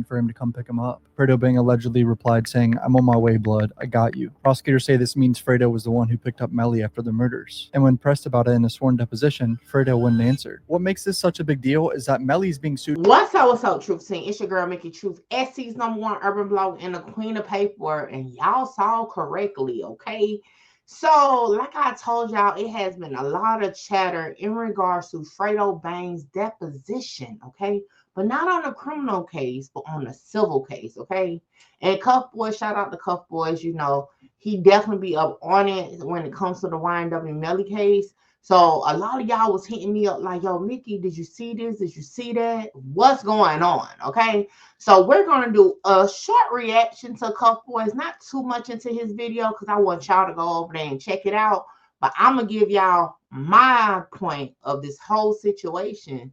for him to come pick him up. Fredo Bang allegedly replied saying, "I'm on my way, blood. I got you." Prosecutors say this means Fredo was the one who picked up Melly after the murders. And when pressed about it in a sworn deposition, Fredo wouldn't answer. What makes this such a big deal is that Melly's being sued. What's up, Truth Team? It's your girl, Mickey Truth, SC's #1 urban blog and the queen of paperwork. And y'all saw correctly, okay? So, like I told y'all, it has been a lot of chatter in regards to Fredo Bang's deposition, okay? But not on the criminal case, but on the civil case, okay? And CufBoys, shout out to CufBoys, you know, he definitely be up on it when it comes to the YNW Melly case. So a lot of y'all was hitting me up like, yo, Mickey, did you see this? Did you see that? What's going on? Okay. So we're going to do a short reaction to CufBoys, not too much into his video because I want y'all to go over there and check it out. But I'm going to give y'all my point of this whole situation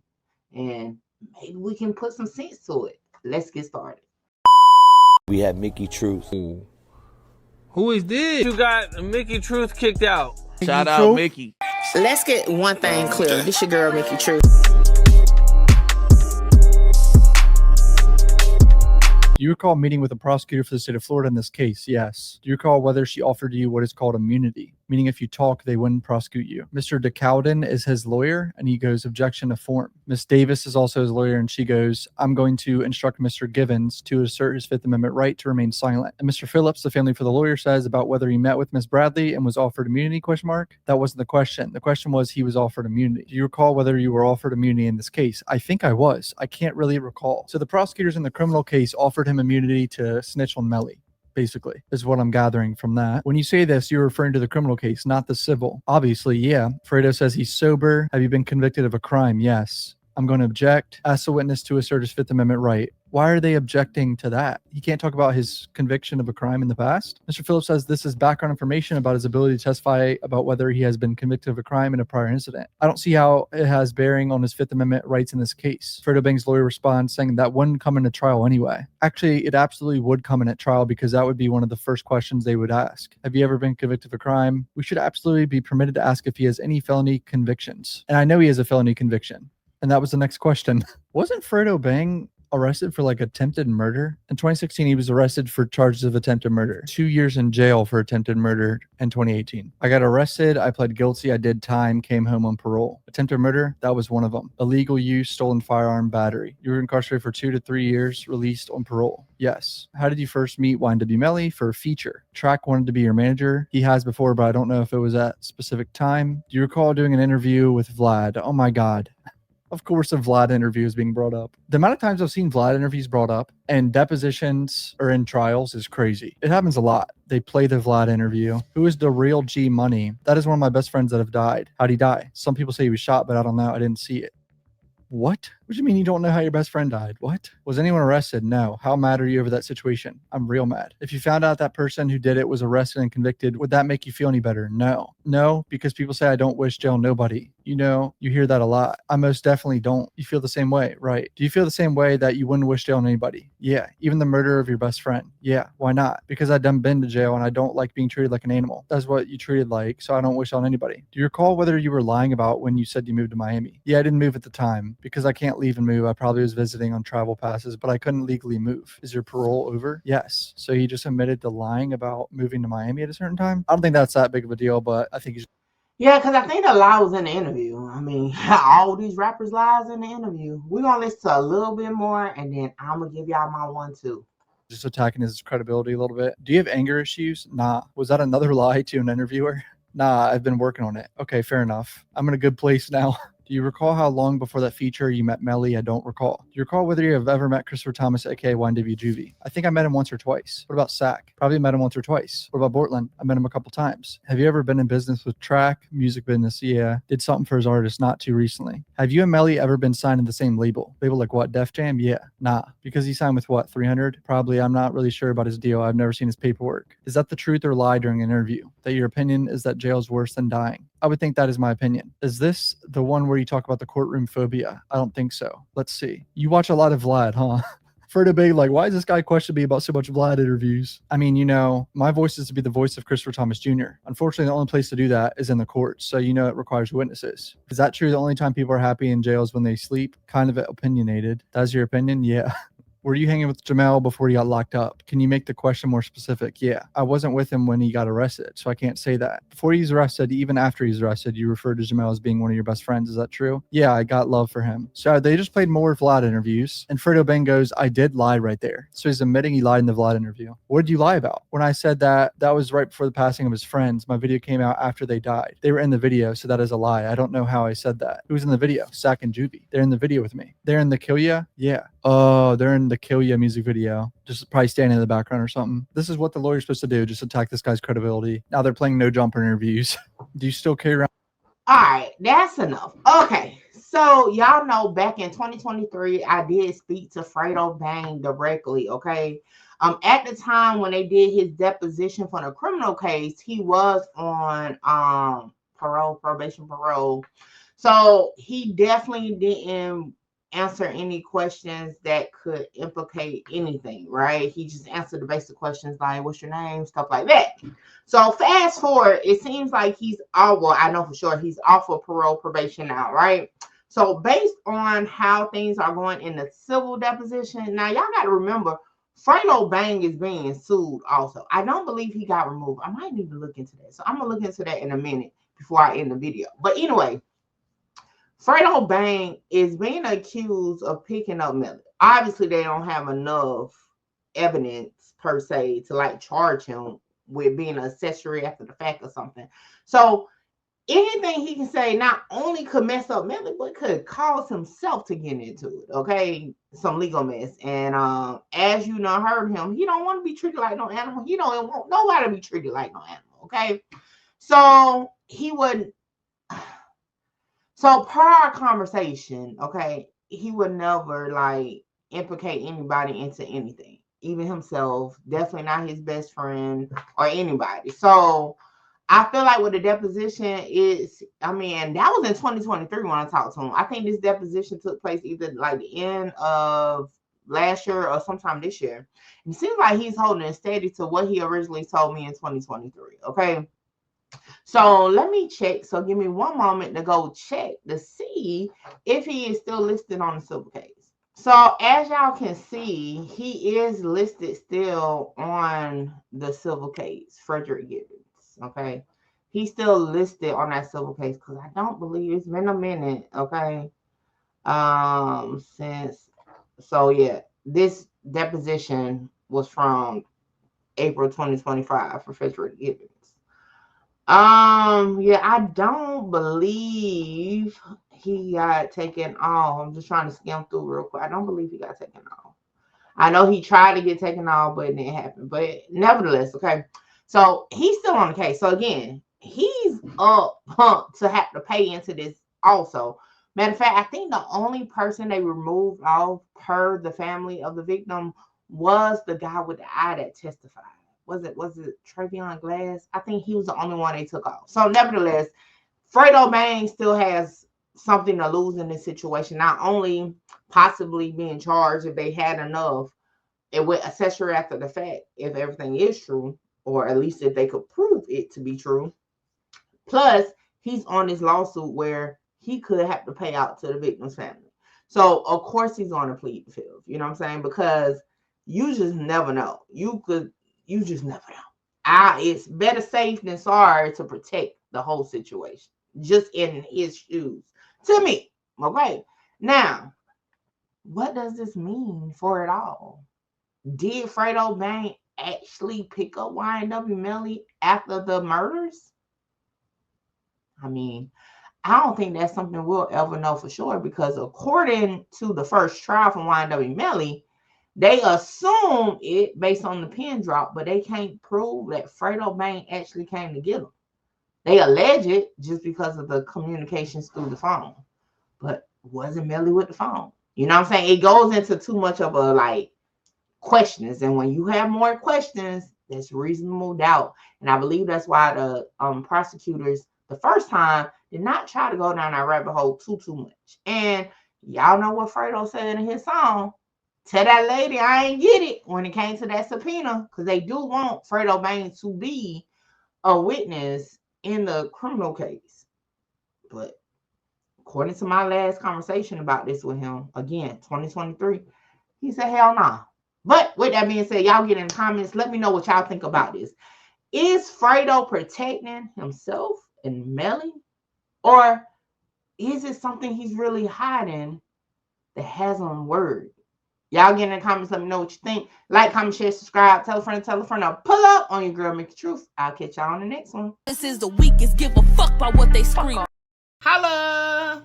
and maybe we can put some sense to it. Let's get started. We have Mickey Truth. Who is this? You got Mickey Truth kicked out. Shout out Mickey. Let's get one thing clear. This your girl, Mickey Truth. Do you recall meeting with a prosecutor for the state of Florida in this case? Yes. Do you recall whether she offered you what is called immunity? Meaning if you talk, they wouldn't prosecute you. Mr. DeCowden is his lawyer, and he goes, objection to form. Miss Davis is also his lawyer, and she goes, I'm going to instruct Mr. Givens to assert his Fifth Amendment right to remain silent. And Mr. Phillips, the family for the lawyer, says about whether he met with Miss Bradley and was offered immunity, ? That wasn't the question. The question was he was offered immunity. Do you recall whether you were offered immunity in this case? I think I was. I can't really recall. So the prosecutors in the criminal case offered him immunity to snitch on Melly. Basically, is what I'm gathering from that. When you say this, you're referring to the criminal case, not the civil. Obviously, yeah. Fredo says he's sober. Have you been convicted of a crime? Yes. I'm going to object. Ask the witness to assert his Fifth Amendment right. Why are they objecting to that? He can't talk about his conviction of a crime in the past. Mr. Phillips says this is background information about his ability to testify about whether he has been convicted of a crime in a prior incident. I don't see how it has bearing on his Fifth Amendment rights in this case. Fredo Bang's lawyer responds saying that wouldn't come into trial anyway. Actually, it absolutely would come in at trial because that would be one of the first questions they would ask. Have you ever been convicted of a crime? We should absolutely be permitted to ask if he has any felony convictions. And I know he has a felony conviction. And that was the next question. Wasn't Fredo Bang arrested for like attempted murder? In 2016, he was arrested for charges of attempted murder. 2 years in jail for attempted murder in 2018. I got arrested. I pled guilty. I did time, came home on parole. Attempted murder, that was one of them. Illegal use, stolen firearm, battery. You were incarcerated for 2 to 3 years, released on parole. Yes. How did you first meet YNW Melly? For a feature. Track wanted to be your manager. He has before, but I don't know if it was at a specific time. Do you recall doing an interview with Vlad? Oh my God. Of course, a Vlad interview is being brought up. The amount of times I've seen Vlad interviews brought up and depositions or in trials is crazy. It happens a lot. They play the Vlad interview. Who is the real G Money? That is one of my best friends that have died. How'd he die? Some people say he was shot, but I don't know. I didn't see it. What? What do you mean you don't know how your best friend died? What? Was anyone arrested? No. How mad are you over that situation? I'm real mad. If you found out that person who did it was arrested and convicted, would that make you feel any better? No. No, because people say I don't wish jail nobody. You know, you hear that a lot. I most definitely don't. You feel the same way, right? Do you feel the same way that you wouldn't wish jail on anybody? Yeah. Even the murder of your best friend? Yeah. Why not? Because I done been to jail and I don't like being treated like an animal. That's what you treated like, so I don't wish on anybody. Do you recall whether you were lying about when you said you moved to Miami? Yeah, I didn't move at the time because I can't leave and move. I probably was visiting on travel passes, but I couldn't legally move. Is your parole over? Yes. So he just admitted to lying about moving to Miami at a certain time? I don't think that's that big of a deal, but I think he's... Yeah, because I think the lie was in the interview. I mean, all these rappers lies in the interview. We're going to listen to a little bit more, and then I'm going to give y'all my one, too. Just attacking his credibility a little bit. Do you have anger issues? Nah. Was that another lie to an interviewer? Nah, I've been working on it. Okay, fair enough. I'm in a good place now. Do you recall how long before that feature you met Melly? I don't recall. Do you recall whether you have ever met Christopher Thomas, aka YNW Juvie? I think I met him once or twice. What about Sack? Probably met him once or twice. What about Bortland? I met him a couple times. Have you ever been in business with Track? Music business? Yeah. Did something for his artist not too recently. Have you and Melly ever been signed in the same label? Label like what? Def Jam? Yeah. Nah. Because he signed with what? 300? Probably. I'm not really sure about his deal. I've never seen his paperwork. Is that the truth or lie during an interview? That your opinion is that jail is worse than dying? I would think that is my opinion. Is this the one where you talk about the courtroom phobia? I don't think so. Let's see. You watch a lot of Vlad, huh? Fredo Bang, like, why is this guy questioning me about so much Vlad interviews? I mean, you know, my voice is to be the voice of Christopher Thomas Jr. Unfortunately, the only place to do that is in the courts. So, you know, it requires witnesses. Is that true? The only time people are happy in jail is when they sleep? Kind of opinionated. That's your opinion? Yeah. Were you hanging with Jamel before he got locked up? Can you make the question more specific? Yeah, I wasn't with him when he got arrested, so I can't say that. Before he's arrested, even after he's arrested, you referred to Jamel as being one of your best friends. Is that true? Yeah, I got love for him. So they just played more Vlad interviews, and Fredo Bang goes, I did lie right there. So he's admitting he lied in the Vlad interview. What did you lie about? When I said that was right before the passing of his friends, my video came out after they died. They were in the video, so that is a lie. I don't know how I said that. Who's in the video? Sack and Juvie. They're in the video with me. They're in the Kill Ya? Yeah. Oh, they're in the Kill Ya music video. Just probably standing in the background or something. This is what the lawyer's supposed to do, just attack this guy's credibility. Now they're playing no jumper interviews. Do you still carry around? All right, that's enough. Okay, so y'all know back in 2023, I did speak to Fredo Bang directly, okay? At the time when they did his deposition for the criminal case, he was on probation parole. So he definitely didn't answer any questions that could implicate anything, right? He just answered the basic questions like, what's your name? Stuff like that. So fast forward, it seems like he's well, I know for sure he's off of parole probation now, right? So based on how things are going in the civil deposition, now y'all got to remember, Fredo Bang is being sued also. I don't believe he got removed. I might need to look into that. So I'm going to look into that in a minute before I end the video. But anyway, Fredo Bang is being accused of picking up Melly. Obviously, they don't have enough evidence per se to like charge him with being an accessory after the fact or something. So anything he can say not only could mess up Melly, but could cause himself to get into it. Okay, some legal mess. And as you know, heard him, he don't want to be treated like no animal. He don't want nobody to be treated like no animal. Okay, so he wouldn't. So per our conversation, okay, he would never like implicate anybody into anything, even himself, definitely not his best friend or anybody. So I feel like with the deposition is, I mean, that was in 2023 when I talked to him. I think this deposition took place either like the end of last year or sometime this year. It seems like he's holding it steady to what he originally told me in 2023, okay? So let me check. So give me one moment to go check to see if he is still listed on the civil case. So as y'all can see, he is listed still on the civil case, Frederick Gibbons. Okay. He's still listed on that civil case because I don't believe it's been a minute. Okay. So yeah, this deposition was from April 2025 for Frederick Gibbons. Yeah, I don't believe he got taken off. I'm just trying to skim through real quick. I don't believe he got taken off. I know he tried to get taken off, but it didn't happen. But nevertheless, okay. So he's still on the case. So again, he's up pumped to have to pay into this also. Matter of fact, I think the only person they removed off per the family of the victim was the guy with the eye that testified. Was it Travion Glass? I think he was the only one they took off. So nevertheless, Fredo Bang still has something to lose in this situation. Not only possibly being charged if they had enough, it would accessory after the fact if everything is true, or at least if they could prove it to be true. Plus, he's on this lawsuit where he could have to pay out to the victim's family. So of course he's going to plead the fifth. You know what I'm saying? Because you just never know. You just never know. It's better safe than sorry to protect the whole situation. Just in his shoes. To me. Okay. Now, what does this mean for it all? Did Fredo Bang actually pick up YNW Melly after the murders? I mean, I don't think that's something we'll ever know for sure because according to the first trial from YNW Melly, they assume it based on the pin drop, but they can't prove that Fredo Bang actually came to get him. They allege it just because of the communications through the phone. But wasn't Melly with the phone? You know what I'm saying? It goes into too much of a like questions. And when you have more questions, there's reasonable doubt. And I believe that's why the prosecutors the first time did not try to go down that rabbit hole too much. And y'all know what Fredo said in his song. Tell that lady I ain't get it when it came to that subpoena because they do want Fredo Bang to be a witness in the criminal case. But according to my last conversation about this with him, again, 2023, He said, hell no. But with that being said, y'all get in the comments. Let me know what y'all think about this. Is Fredo protecting himself and Melly? Or is it something he's really hiding that has on word? Y'all get in the comments. Let me know what you think. Like, comment, share, subscribe. Tell a friend, tell a friend. Now pull up on your girl, Mickey Truth. I'll catch y'all on the next one. This is the weakest. Give a fuck about what they scream. Holla.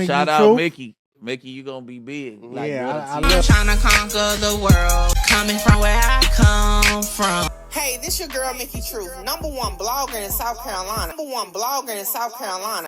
Shout out Mickey. Mickey, you gonna be big. Like, I'm trying to conquer the world. Coming from where I come from. Hey, this your girl, Mickey Truth. #1 blogger in South Carolina. #1 blogger in South Carolina.